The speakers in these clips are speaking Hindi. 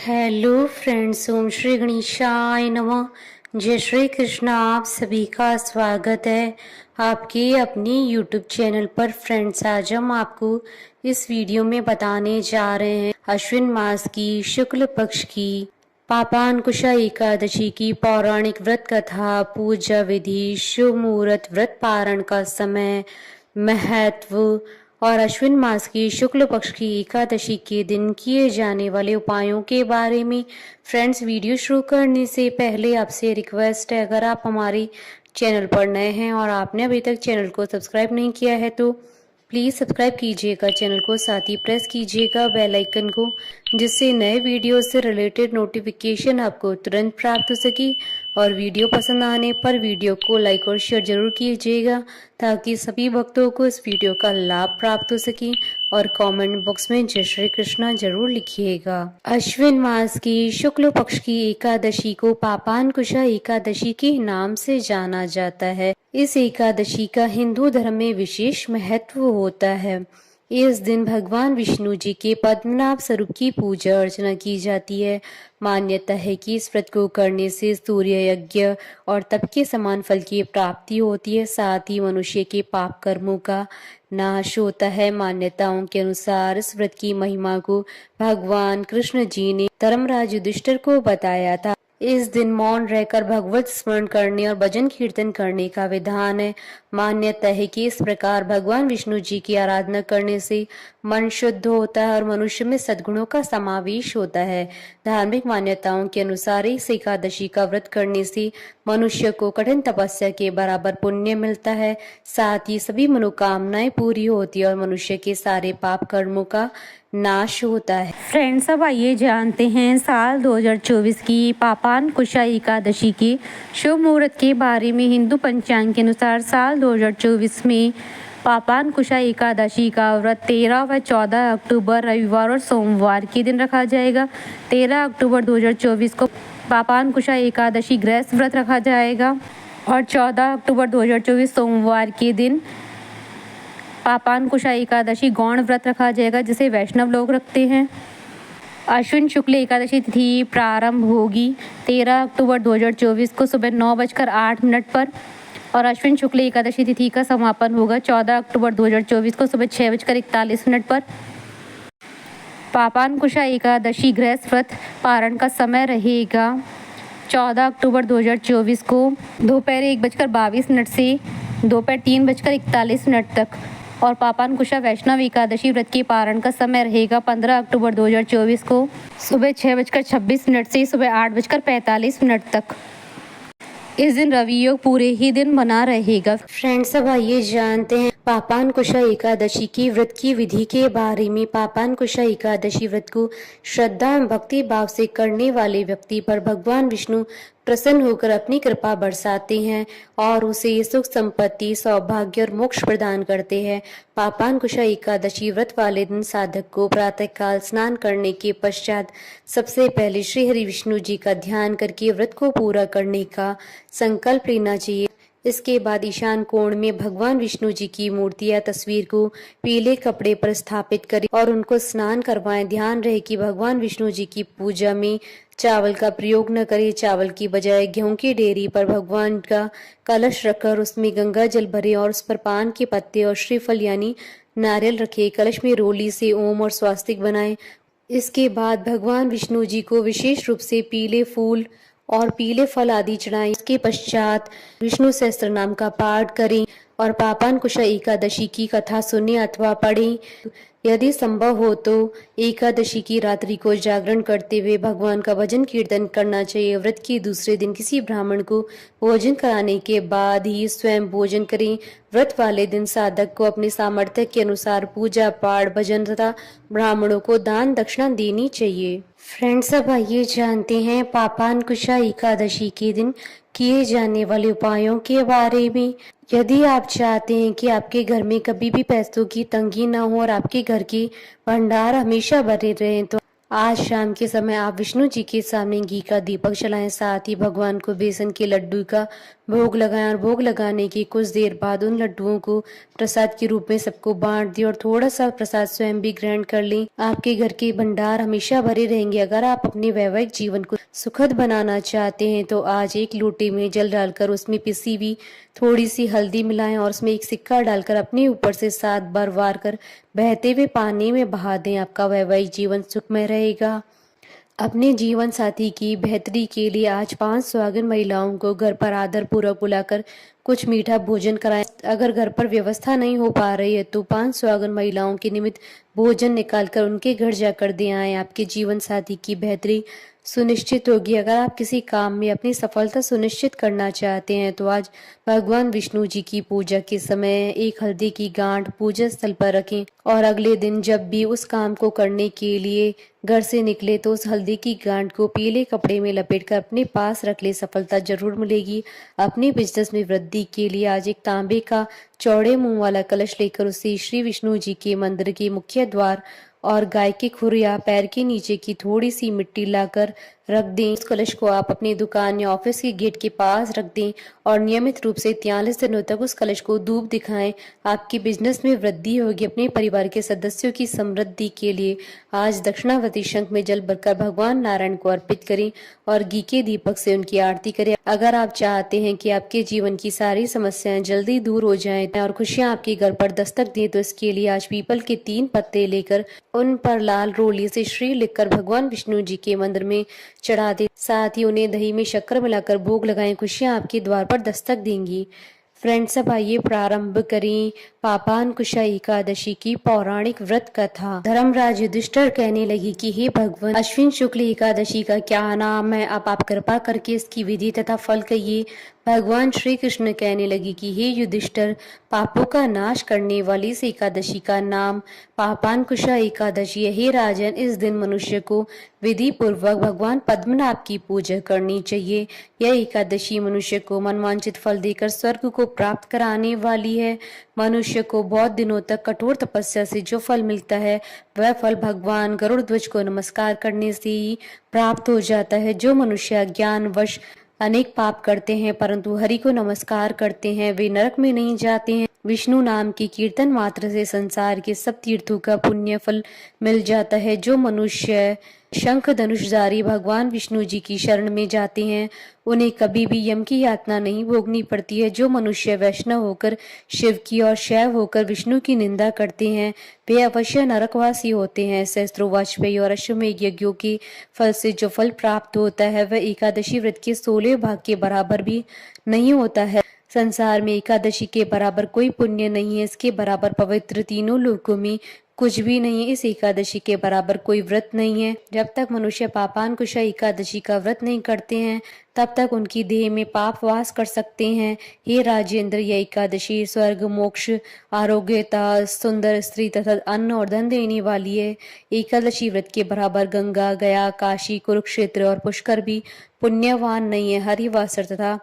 हेलो फ्रेंड्स, ओम श्री गणेशाय नमः। जय श्री कृष्ण। आप सभी का स्वागत है आपके अपने यूट्यूब चैनल पर। फ्रेंड्स, आज हम आपको इस वीडियो में बताने जा रहे हैं अश्विन मास की शुक्ल पक्ष की पापांकुशा एकादशी की पौराणिक व्रत कथा, पूजा विधि, शुभ मुहूर्त, व्रत पारण का समय, महत्व और अश्विन मास की शुक्ल पक्ष की एकादशी के दिन किए जाने वाले उपायों के बारे में। फ्रेंड्स, वीडियो शुरू करने से पहले आपसे रिक्वेस्ट है, अगर आप हमारे चैनल पर नए हैं और आपने अभी तक चैनल को सब्सक्राइब नहीं किया है तो प्लीज़ सब्सक्राइब कीजिएगा चैनल को, साथ ही प्रेस कीजिएगा बेल आइकन को, जिससे नए वीडियो से रिलेटेड नोटिफिकेशन आपको तुरंत प्राप्त हो सके। और वीडियो पसंद आने पर वीडियो को लाइक और शेयर जरूर कीजिएगा ताकि सभी भक्तों को इस वीडियो का लाभ प्राप्त हो सके। और कमेंट बॉक्स में जय श्री कृष्णा जरूर लिखिएगा। अश्विन मास की शुक्ल पक्ष की एकादशी को पापांकुशा एकादशी के नाम से जाना जाता है। इस एकादशी का हिंदू धर्म में विशेष महत्व होता है। इस दिन भगवान विष्णु जी के पद्मनाभ स्वरूप की पूजा अर्चना की जाती है। मान्यता है कि इस व्रत को करने से सूर्य यज्ञ और तप के समान फल की प्राप्ति होती है, साथ ही मनुष्य के पाप कर्मों का नाश होता है। मान्यताओं के अनुसार इस व्रत की महिमा को भगवान कृष्ण जी ने धर्मराज युधिष्ठिर को बताया था। इस दिन मौन रहकर भगवत स्मरण करने और भजन कीर्तन करने का विधान है। मान्यता है कि इस प्रकार भगवान विष्णु जी की आराधना करने से मन शुद्ध होता है और मनुष्य में सद्गुणों का समावेश होता है। धार्मिक मान्यताओं के अनुसार इस एकादशी का व्रत करने से मनुष्य को कठिन तपस्या के बराबर पुण्य मिलता है, साथ ही सभी मनोकामनाएं पूरी होती है और मनुष्य के सारे पाप कर्मों का नाश होता है। फ्रेंड्स, अब आइए जानते हैं साल 2024 की पापांकुशा एकादशी के शुभ मुहूर्त के बारे में। हिंदू पंचांग के अनुसार साल 2024 में पापांकुशा एकादशी का व्रत 13 व 14 अक्टूबर रविवार और सोमवार के दिन रखा जाएगा। 13 अक्टूबर 2024 को पापांकुशा एकादशी गृहस्थ व्रत रखा जाएगा और 14 अक्टूबर 2024 सोमवार के दिन पापांकुशा एकादशी गौण व्रत रखा जाएगा, जिसे वैष्णव लोग रखते हैं। अश्विन शुक्ल एकादशी तिथि प्रारंभ होगी 13 अक्टूबर 2024 को सुबह 9:08 पर और अश्विन शुक्ल एकादशी तिथि का समापन होगा 14 अक्टूबर 2024 को सुबह 6:41 पर। पापांकुशा एकादशी गृहस्थ व्रत पारण का समय रहेगा 14 अक्टूबर 2024 को दोपहर 1:22 से दोपहर 3:41 तक और पापांकुशा वैष्णव एकादशी व्रत के पारण का समय रहेगा 15 अक्टूबर 2024 को सुबह 6:26 से सुबह 8:45 तक। इस दिन रवि योग पूरे ही दिन बना रहेगा। फ्रेंड्स, अब आइए जानते हैं पापांकुशा एकादशी की व्रत की विधि के बारे में। पापांकुशा एकादशी व्रत को श्रद्धा एवं भक्ति भाव से करने वाले व्यक्ति पर भगवान विष्णु प्रसन्न होकर अपनी कृपा बरसाते हैं और उसे सुख संपत्ति, सौभाग्य और मोक्ष प्रदान करते हैं। पापांकुशा एकादशी व्रत वाले दिन साधक को प्रातःकाल स्नान करने के पश्चात सबसे पहले श्री हरि विष्णु जी का ध्यान करके व्रत को पूरा करने का संकल्प लेना चाहिए। इसके बाद ईशान कोण में भगवान विष्णु जी की मूर्ति या तस्वीर को पीले कपड़े पर स्थापित करें और उनको स्नान करवाएं। ध्यान रहे कि भगवान विष्णु जी की पूजा में चावल का प्रयोग न करें। चावल की बजाय गेहूं की डेरी पर भगवान का कलश रखकर उसमें गंगा जल भरे और उस पर पान के पत्ते और श्रीफल यानी नारियल रखे। कलश में रोली से ओम और स्वास्तिक बनाएं। इसके बाद भगवान विष्णु जी को विशेष रूप से पीले फूल और पीले फल आदि चढ़ाएं। इसके पश्चात विष्णु सहस्त्र नाम का पाठ करें और पापांकुशा एकादशी की कथा सुने अथवा पढ़ें। यदि संभव हो तो एकादशी की रात्रि को जागरण करते हुए भगवान का भजन कीर्तन करना चाहिए। व्रत के दूसरे दिन किसी ब्राह्मण को भोजन कराने के बाद ही स्वयं भोजन करें। व्रत वाले दिन साधक को अपने सामर्थ्य के अनुसार पूजा पाठ, भजन तथा ब्राह्मणों को दान दक्षिणा देनी चाहिए। फ्रेंड्स, अब आइए जानते हैं पापांकुशा एकादशी के दिन किए जाने वाले उपायों के बारे में। यदि आप चाहते हैं कि आपके घर में कभी भी पैसों की तंगी ना हो और आपके घर के भंडार हमेशा भरे रहें, तो आज शाम के समय आप विष्णु जी के सामने घी का दीपक जलाएं। साथ ही भगवान को बेसन के लड्डू का भोग लगाएं और भोग लगाने की कुछ देर बाद उन लड्डुओं को प्रसाद के रूप में सबको बांट दें और थोड़ा सा प्रसाद स्वयं भी ग्रहण कर लें। आपके घर के भंडार हमेशा भरे रहेंगे। अगर आप अपने वैवाहिक जीवन को सुखद बनाना चाहते हैं तो आज एक लोटे में जल डालकर उसमें पिसी हुई थोड़ी सी हल्दी मिलाएं और उसमें एक सिक्का डालकर अपने ऊपर से 7 बार वार कर बहते हुए पानी में बहा दें। आपका वैवाहिक जीवन सुखमय रहेगा। अपने जीवन साथी की बेहतरी के लिए आज 5 सुहागिन महिलाओं को घर पर आदर पूर्वक बुलाकर कुछ मीठा भोजन कराएं। अगर घर पर व्यवस्था नहीं हो पा रही है तो 5 सुहागिन महिलाओं के निमित्त भोजन निकालकर उनके घर जाकर दे आएं। आपके जीवन साथी की बेहतरी सुनिश्चित होगी। अगर आप किसी काम में अपनी सफलता सुनिश्चित करना चाहते हैं तो आज भगवान विष्णु जी की पूजा के समय एक हल्दी की गांठ पूजा स्थल पर रखें और अगले दिन जब भी उस काम को करने के लिए घर से निकले तो उस हल्दी की गांठ को पीले कपड़े में लपेटकर अपने पास रख ले। सफलता जरूर मिलेगी। अपने बिजनेस में वृद्धि के लिए आज एक तांबे का चौड़े मुंह वाला कलश लेकर उसे श्री विष्णु जी के मंदिर के मुख्य द्वार और गाय के खुर या पैर के नीचे की थोड़ी सी मिट्टी लाकर रख दें। इस कलश को आप अपनी दुकान या ऑफिस के गेट के पास रख दें और नियमित रूप से 43 दिनों तक उस कलश को धूप दिखाएं। आपके बिजनेस में वृद्धि होगी। अपने परिवार के सदस्यों की समृद्धि के लिए आज दक्षिणावर्ती शंख में जल भरकर भगवान नारायण को अर्पित करें और घी के दीपक से उनकी आरती करें। अगर आप चाहते हैं कि आपके जीवन की सारी समस्याएं जल्दी दूर हो जाएं और खुशियां आपके घर पर दस्तक दें तो इसके लिए आज पीपल के 3 पत्ते लेकर उन पर लाल रोली से श्री लिखकर भगवान विष्णु जी के मंदिर में चढ़ा दे। साथ ही उन्हें दही में शक्कर मिलाकर भोग लगाएं। खुशियां आपके द्वार पर दस्तक देंगी। फ्रेंड्स, अब आइए प्रारंभ करें पापानकुशा एकादशी की पौराणिक व्रत कथा। धर्मराज युधिष्ठिर कहने लगी कि हे भगवान, अश्विन शुक्ल एकादशी का क्या नाम है? अब आप कृपा करके इसकी विधि तथा फल कहिए। भगवान श्री कृष्ण कहने लगे कि हे युधिष्ठिर, पापों का नाश करने वाली इस एकादशी का नाम पापानकुशा एकादशी है। हे राजन, इस दिन मनुष्य को विधि पूर्वक भगवान पद्मनाभ की पूजा करनी चाहिए। यह एकादशी मनुष्य को मनवांछित फल देकर स्वर्ग को प्राप्त कराने वाली है। मनुष्य को बहुत दिनों तक कठोर तपस्या से जो फल मिलता है वह फल भगवान गरुड़ ध्वज को नमस्कार करने से ही प्राप्त हो जाता है। जो मनुष्य अज्ञानवश अनेक पाप करते हैं परंतु हरि को नमस्कार करते हैं वे नरक में नहीं जाते हैं। विष्णु नाम की कीर्तन मात्र से संसार के सब तीर्थों का पुण्य फल मिल जाता है। जो मनुष्य शंख धनुषधारी भगवान विष्णु जी की शरण में जाते हैं उन्हें कभी भी यम की यातना नहीं भोगनी पड़ती है। जो मनुष्य वैष्णव होकर शिव की और शैव होकर विष्णु की निंदा करते हैं वे अवश्य नरकवासी होते हैं। सहस्त्रों वाजपेयी और अश्वमेध यज्ञों के फल से जो फल प्राप्त होता है वह एकादशी व्रत के 16 भाग के बराबर भी नहीं होता है। संसार में एकादशी के बराबर कोई पुण्य नहीं है। इसके बराबर पवित्र तीनों लोकों में कुछ भी नहीं है। इस एकादशी के बराबर कोई व्रत नहीं है। जब तक मनुष्य पापानकुशा एकादशी का व्रत नहीं करते हैं तब तक उनकी देह में पाप वास कर सकते हैं। हे राजेंद्र, यह एकादशी स्वर्ग, मोक्ष, आरोग्यता, सुंदर स्त्री तथा अन्न और धन देने वाली है। एकादशी व्रत के बराबर गंगा, गया, काशी, कुरुक्षेत्र और पुष्कर भी पुण्यवान नहीं है। हरिवासर तथा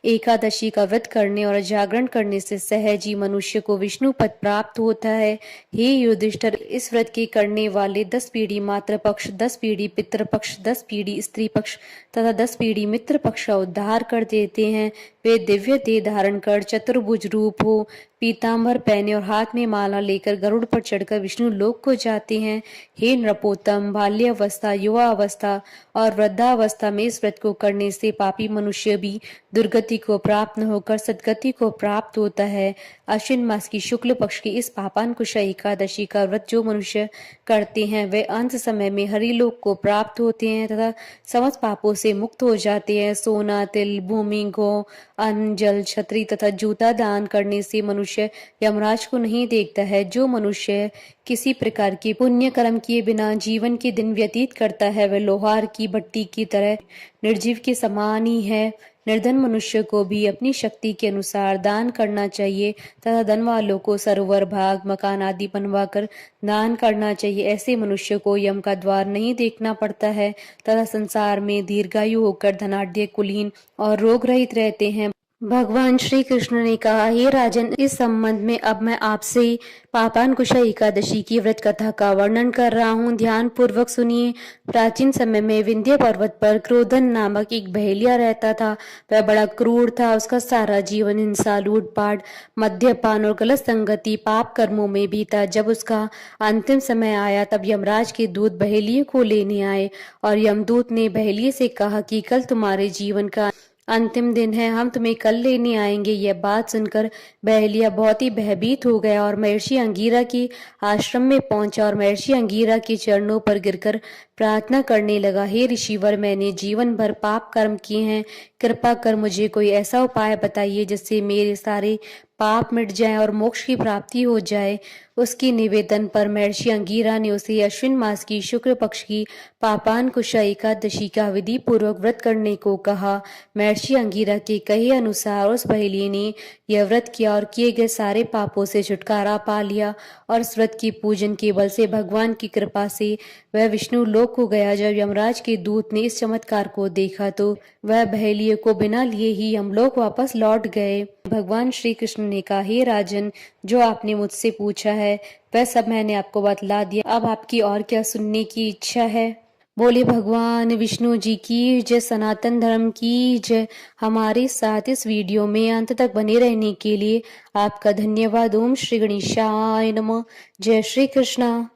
एकादशी का व्रत करने और जागरण करने से सहज ही मनुष्य को विष्णु पद प्राप्त होता है। हे युधिष्ठिर, इस व्रत के करने वाले 10 पीढ़ी मातृ पक्ष, 10 पीढ़ी पितृ पक्ष, 10 पीढ़ी स्त्री पक्ष तथा 10 पीढ़ी मित्र पक्ष का उद्धार कर देते हैं। वे दिव्य देह धारण कर चतुर्भुज रूप हो, पीताम्बर पहने और हाथ में माला लेकर गरुड़ पर चढ़कर विष्णु लोक को जाते हैं। हे नृपोत्तम, बाल्यावस्था, युवा अवस्था और वृद्धावस्था में इस व्रत को करने से पापी मनुष्य भी दुर्गति को प्राप्त न होकर सदगति को प्राप्त होता है। अश्विन मास की शुक्ल पक्ष की इस पापानकुशा एकादशी का व्रत जो मनुष्य करते हैं वे अंत समय में हरिलोक को प्राप्त होते हैं तथा समस्त पापों से मुक्त हो जाते हैं। सोना, तिल, भूमि, गौ, अन्न, जल, छतरी तथा जूता दान करने से मनुष्य यमराज को नहीं देखता है। जो मनुष्य किसी प्रकार के पुण्य कर्म किए बिना जीवन के दिन व्यतीत करता है वह लोहार की भट्टी की तरह निर्जीव के समान ही है। निर्धन मनुष्य को भी अपनी शक्ति के अनुसार दान करना चाहिए तथा धन वालों को सरोवर, भाग, मकान आदि बनवा कर दान करना चाहिए। ऐसे मनुष्य को यम का द्वार नहीं देखना पड़ता है तथा संसार में दीर्घायु होकर धनाढ्य, कुलीन और रोग रहित रहते हैं। भगवान श्री कृष्ण ने कहा, हे राजन, इस संबंध में अब मैं आपसे पापांकुशा एकादशी की व्रत कथा का वर्णन कर रहा हूँ। ध्यान पूर्वक सुनिए। प्राचीन समय में विंध्य पर्वत पर क्रोधन नामक एक बहेलिया रहता था। वह बड़ा क्रूर था। उसका सारा जीवन हिंसा, लूटपाट, मद्यपान और गलत संगति, पाप कर्मों में बीता। जब उसका अंतिम समय आया तब यमराज के दूत बहेलिये को लेने आए और यमदूत ने बहेलिये से कहा कि कल तुम्हारे जीवन का अंतिम दिन है, हम तुम्हें कल लेने आएंगे। यह बात सुनकर बहेलिया बहुत ही भयभीत हो गया और महर्षि अंगीरा के आश्रम में पहुंचा और महर्षि अंगीरा के चरणों पर गिरकर प्रार्थना करने लगा। हे ऋषिवर, मैंने जीवन भर पाप कर्म किए हैं। कृपा कर मुझे कोई ऐसा उपाय बताइए जिससे मेरे सारे पाप मिट जाएं और मोक्ष की प्राप्ति हो जाए। उसकी निवेदन पर महर्षि अंगीरा ने उसे अश्विन मास की शुक्ल पक्ष की पापांकुशा एकादशी का विधि पूर्वक व्रत करने को कहा। महर्षि अंगीरा के कहे अनुसार उस बहेलिये ने यह व्रत किया और किए गए सारे पापों से छुटकारा पा लिया और इस व्रत की पूजन के बल से भगवान की कृपा से वह विष्णु लोक को गया। जब यमराज के दूत ने इस चमत्कार को देखा तो वह बहेलिये को बिना लिए ही यमलोक वापस लौट गए। भगवान श्री कृष्ण ने कहा, हे राजन, जो आपने मुझसे पूछा है वह सब मैंने आपको बतला दिया। अब आपकी और क्या सुनने की इच्छा है? बोले भगवान विष्णु जी की जय, सनातन धर्म की जय। हमारे साथ इस वीडियो में अंत तक बने रहने के लिए आपका धन्यवाद। ओम श्री गणेशाय नमः। जय श्री कृष्णा।